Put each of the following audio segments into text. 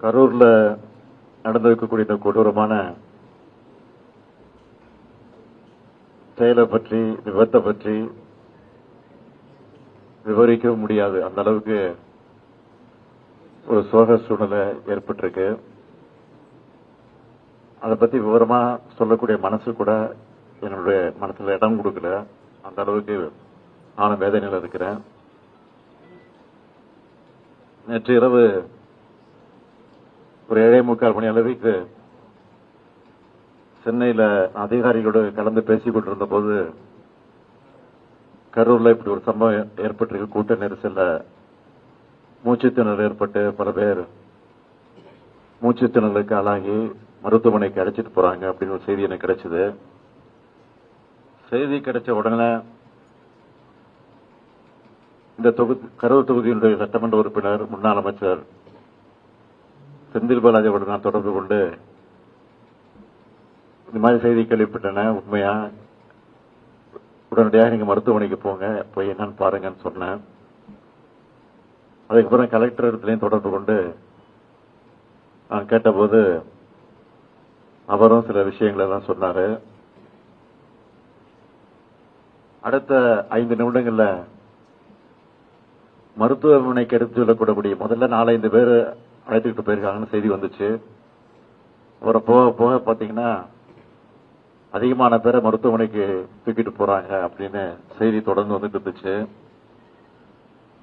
கரூர்ல நடந்திருக்கக்கூடிய இந்த கொடூரமான செயலை பற்றி, விபத்தை பற்றி விவரிக்க முடியாது. அந்த அளவுக்கு ஒரு சோக சூழ்நிலை ஏற்பட்டிருக்கு. அதை பத்தி விவரமா சொல்லக்கூடிய மனசு கூட என்னுடைய மனசுல இடம் கொடுக்கல. அந்த அளவுக்கு நானும் வேதனையில் இருக்கிறேன். நேற்று இரவு ஒரு 7:45 மணி அளவுக்கு சென்னையில அதிகாரிகளோடு கலந்து பேசிக் கொண்டிருந்த போது கரூர்ல இப்படி ஒரு சம்பவம் ஏற்பட்டிருக்கு. கூட்ட நெரிசல்ல மூச்சுத்திணறல் ஏற்பட்டு பல பேர் மூச்சுத்திணறலுக்கு ஆளாகி மருத்துவமனைக்கு அழைச்சிட்டு போறாங்க அப்படின்னு ஒரு செய்தி எனக்கு கிடைச்சது. செய்தி கிடைச்ச உடனே இந்த கரூர் தொகுதியினுடைய சட்டமன்ற உறுப்பினர் முன்னாள் அமைச்சர் செந்தில் பாலாஜியோடு நான் தொடர்பு கொண்டு இந்த மாதிரி செய்தி கேள்விப்பட்டன, உண்மையா, உடனடியாக நீங்க மருத்துவமனைக்கு போங்க, போய் என்னன்னு பாருங்கன்னு சொன்னேன். அதுக்கப்புறம் கலெக்டர் இடத்துலையும் தொடர்பு கொண்டு நான் கேட்டபோது அவரும் சில விஷயங்கள் எல்லாம் சொன்னாரு. அடுத்த 5 நிமிடங்கள்ல மருத்துவமனைக்கு எடுத்து செல்லக்கூடிய முதல்ல 4-5 பேர் அழைத்துக்கிட்டு போயிருக்காங்கன்னு செய்தி வந்துச்சு. அப்புறம் போக போக பாத்தீங்கன்னா அதிகமான பேரை மருத்துவமனைக்கு தூக்கிட்டு போறாங்க அப்படின்னு செய்தி தொடர்ந்து வந்துட்டு இருந்துச்சு.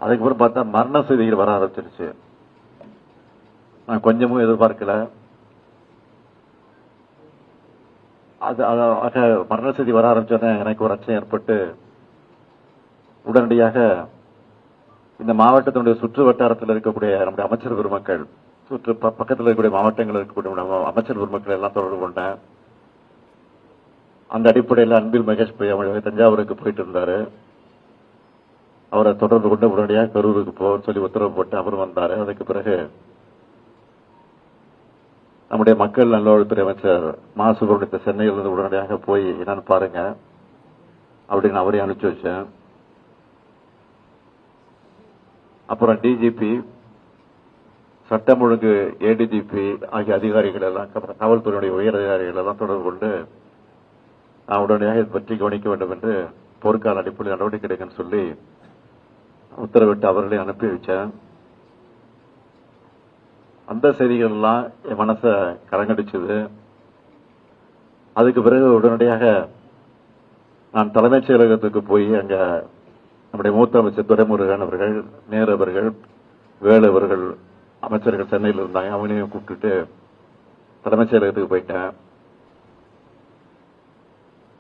அதுக்கப்புறம் பார்த்தா மரண செய்திகள் வர ஆரம்பிச்சிருச்சு. நான் கொஞ்சமும் எதிர்பார்க்கல. மரண செய்தி வர ஆரம்பிச்சோன்னே எனக்கு ஒரு அச்சம் ஏற்பட்டு உடனடியாக இந்த மாவட்டத்தினுடைய சுற்று வட்டாரத்தில் இருக்கக்கூடிய நம்முடைய அமைச்சர் பெருமக்கள், சுற்று பக்கத்தில் இருக்கக்கூடிய மாவட்டங்கள் இருக்கக்கூடிய அமைச்சர் பெருமக்கள் எல்லாம் தொடர்பு கொண்டேன். அந்த அடிப்படையில் அன்பில் மகேஷ் தஞ்சாவூருக்கு போயிட்டு இருந்தாரு. அவரை தொடர்பு கொண்டு உடனடியாக கரூருக்கு போன்னு சொல்லி உத்தரவு போட்டு அவரும் வந்தாரு. அதுக்கு பிறகு நம்முடைய மக்கள் நல்வாழ்வுத்துறை அமைச்சர் மா சுப்பிரமணியத்தை சென்னையிலிருந்து உடனடியாக போய் என்னன்னு பாருங்க அப்படின்னு அவரையும் அனுப்பிச்சு வச்சேன். அப்புறம் டிஜிபி, சட்டம் ஒழுங்கு ஏடிஜிபி ஆகிய அதிகாரிகள் எல்லாம், காவல்துறையுடைய உயர் அதிகாரிகள் எல்லாம் தொடர்பு கொண்டு நான் உடனடியாக இதை பற்றி கவனிக்க வேண்டும் என்று போர்க்கால அடிப்படையில் நடவடிக்கை எடுக்கன்னு சொல்லி உத்தரவிட்டு அவர்களை அனுப்பி வச்சேன். அந்த செய்திகள் எல்லாம் என் மனசை கலங்கடிச்சது. அதுக்கு பிறகு உடனடியாக நான் தலைமைச் செயலகத்துக்கு போய் அங்க நம்முடைய மூத்த அமைச்சர் துரைமுருகன் அவர்கள், நேரு அவர்கள், வேலு அவர்கள் அமைச்சர்கள் சென்னையில் இருந்தாங்க. அவங்களையும் கூப்பிட்டுட்டு தலைமைச் செயலகத்துக்கு போயிட்டேன்.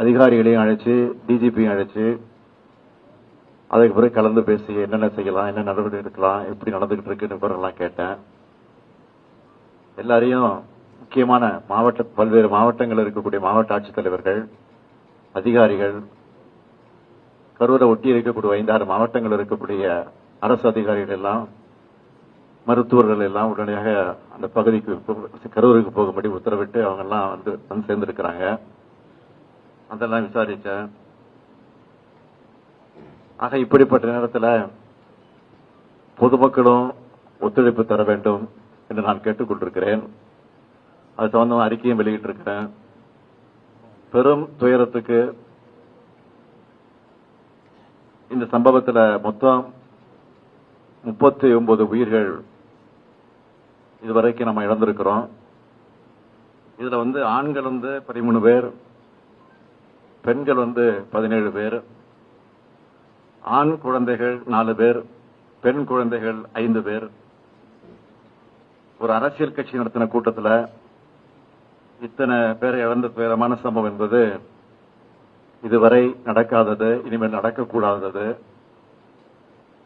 அதிகாரிகளையும் அழைச்சு, டிஜிபியும் அழைச்சு அதுக்கு பிறகு கலந்து பேசி என்னென்ன செய்யலாம், என்ன நடவடிக்கை எடுக்கலாம், எப்படி நடந்துகிட்டு இருக்குன்னு விவரம்லாம் கேட்டேன். எல்லாரையும் முக்கியமான பல்வேறு மாவட்டங்கள் இருக்கக்கூடிய மாவட்ட ஆட்சித்தலைவர்கள், அதிகாரிகள், கரூரை ஒட்டி இருக்கக்கூடிய 5-6 மாவட்டங்கள் இருக்கக்கூடிய அரசு அதிகாரிகள் எல்லாம், மருத்துவர்கள் எல்லாம் உடனடியாக அந்த பகுதிக்கு கரூருக்கு போகும்படி உத்தரவிட்டு அவங்க எல்லாம் வந்து சேர்ந்திருக்கிறாங்க. அதெல்லாம் விசாரிச்சேன். ஆக இப்படிப்பட்ட நேரத்தில் பொதுமக்களும் ஒத்துழைப்பு தர வேண்டும் என்று நான் கேட்டுக்கொண்டிருக்கிறேன். அது சம்பந்தமாக அறிக்கையும் வெளியிட்டிருக்கிறேன். பெரும் துயரத்துக்கு இந்த சம்பவத்தில் மொத்தம் 39 உயிர்கள் இதுவரைக்கும் நம்ம இழந்திருக்கிறோம். இதுல ஆண்கள் 13 பேர், பெண்கள் 17 பேர், ஆண் குழந்தைகள் 4 பேர், பெண் குழந்தைகள் 5 பேர். ஒரு அரசியல் கட்சி நடத்தின கூட்டத்தில் இத்தனை பேரை இழந்த துயரமான சம்பவம் என்பது இதுவரை நடக்காதது, இனிமேல் நடக்கக்கூடாதது.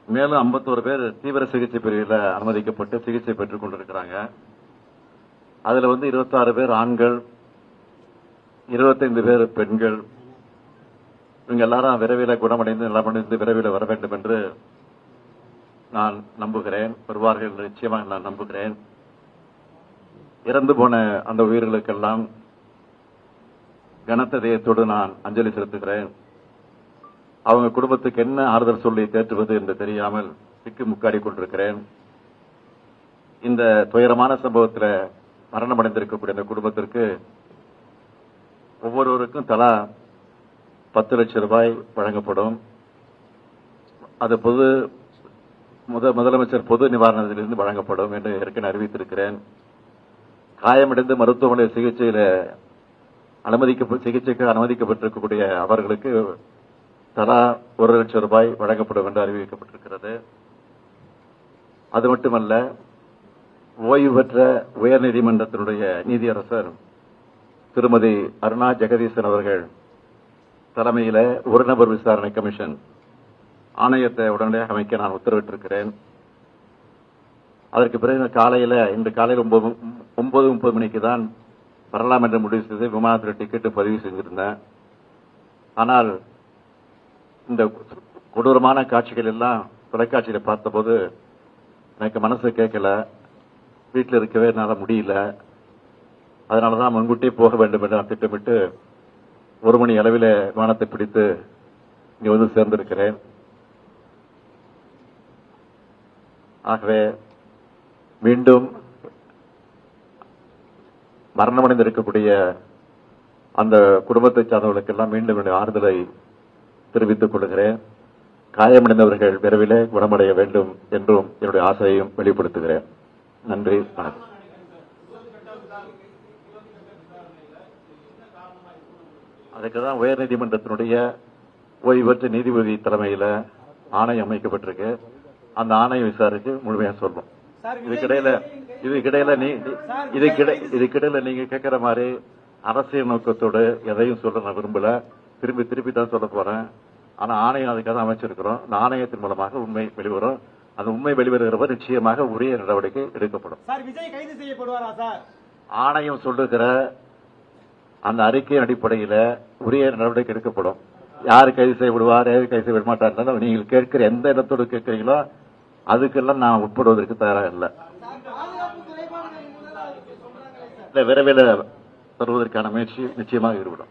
மேலும் 51 பேர் தீவிர சிகிச்சை பிரிவில் அனுமதிக்கப்பட்டு சிகிச்சை பெற்றுக் கொண்டிருக்கிறாங்க. அதுல 26 பேர் ஆண்கள், 25 பேர் பெண்கள். இவங்க எல்லாரும் விரைவில் குணமடைந்து நலமடைந்து விரைவில் வர வேண்டும் என்று நான் நம்புகிறேன். வருவார்கள் நிச்சயமாக நான் நம்புகிறேன். இறந்து போன அந்த உயிர்களுக்கெல்லாம் கனத்த இதயத்தோடு நான் அஞ்சலி செலுத்துகிறேன். அவங்க குடும்பத்துக்கு என்ன ஆறுதல் சொல்லி தேற்றுவது என்று தெரியாமல் திக்கு முக்காடி கொண்டிருக்கிறேன். இந்த துயரமான சம்பவத்தில் மரணமடைந்திருக்கக்கூடிய அந்த குடும்பத்திற்கு ஒவ்வொருவருக்கும் தலா 10 லட்சம் ரூபாய் வழங்கப்படும். அது முதலமைச்சர் பொது நிவாரணத்திலிருந்து வழங்கப்படும் என்று ஏற்கனவே அறிவித்திருக்கிறேன். காயமடைந்து மருத்துவமனை சிகிச்சைக்கு அனுமதிக்கப்பட்டிருக்கக்கூடிய அவர்களுக்கு தலா 1 லட்சம் ரூபாய் வழங்கப்படும் என்று அறிவிக்கப்பட்டிருக்கிறது. அது மட்டுமல்ல, ஓய்வு பெற்ற உயர்நீதிமன்றத்தினுடைய நீதியரசர் திருமதி அருணா ஜெகதீசன் அவர்கள் தலைமையில் ஒரு நபர் விசாரணை கமிஷன் ஆணையத்தை உடனடியாக அமைக்க நான் உத்தரவிட்டிருக்கிறேன். அதற்கு பிறகு இன்று காலையில் 9:30 மணிக்கு தான் வரலாம் என்று முடிவு செய்து விமானத்தில் டிக்கெட்டு பதிவு செஞ்சிருந்தேன். ஆனால் இந்த கொடூரமான காட்சிகள் எல்லாம் தொலைக்காட்சியில பார்த்தபோது எனக்கு மனசு கேட்கல, வீட்டில் இருக்கவே என்னால் முடியல. அதனாலதான் முன்கூட்டியே போக வேண்டும் என்று நான் திட்டமிட்டு 1 மணி அளவில் விமானத்தை பிடித்து இங்கே வந்து சேர்ந்திருக்கிறேன். ஆகவே மீண்டும் மரணமடைந்திருக்கக்கூடிய அந்த குடும்பத்தை சார்ந்தவர்களுக்கெல்லாம் மீண்டும் ஆறுதலை தெரிவித்துக் கொள்கிறேன். காயமடைந்தவர்கள் விரைவிலே குணமடைய வேண்டும் என்றும் என்னுடைய ஆசையையும் வெளிப்படுத்துகிறேன். நன்றி, வணக்கம். அதுக்குதான் உயர்நீதிமன்றத்தினுடைய ஓய்வு பெற்ற நீதிபதி தலைமையில் ஆணையம் அமைக்கப்பட்டிருக்கு. அந்த ஆணையம் விசாரிச்சு முழுமையா சொல்லும். இதுக்கிடையில நீங்க கேட்கிற மாதிரி அரசியல் நோக்கத்தோடு எதையும் சொல்ல நான் விரும்பல. திருப்பி தான் சொல்ல போறேன். ஆனா ஆணையம் அதுக்காக அமைச்சிருக்கிறோம். அந்த ஆணையத்தின் மூலமாக உண்மை வெளிவரும். அந்த உண்மை வெளிவருகிறவர் நிச்சயமாக உரிய நடவடிக்கை எடுக்கப்படும். ஆணையம் சொல்லுகிற அந்த அறிக்கையின் அடிப்படையில் உரிய நடவடிக்கை எடுக்கப்படும். யாரு கைது செய்யப்படுவார், யாரு கைது செய்ய மாட்டார், நீங்கள் கேட்கிற எந்த இடத்தோடு கேட்கிறீங்களோ அதுக்கெல்லாம் நான் உட்படுவதற்கு தயாராக இல்லை. விரைவில் தருவதற்கான முயற்சி நிச்சயமாக ஈடுபடும்.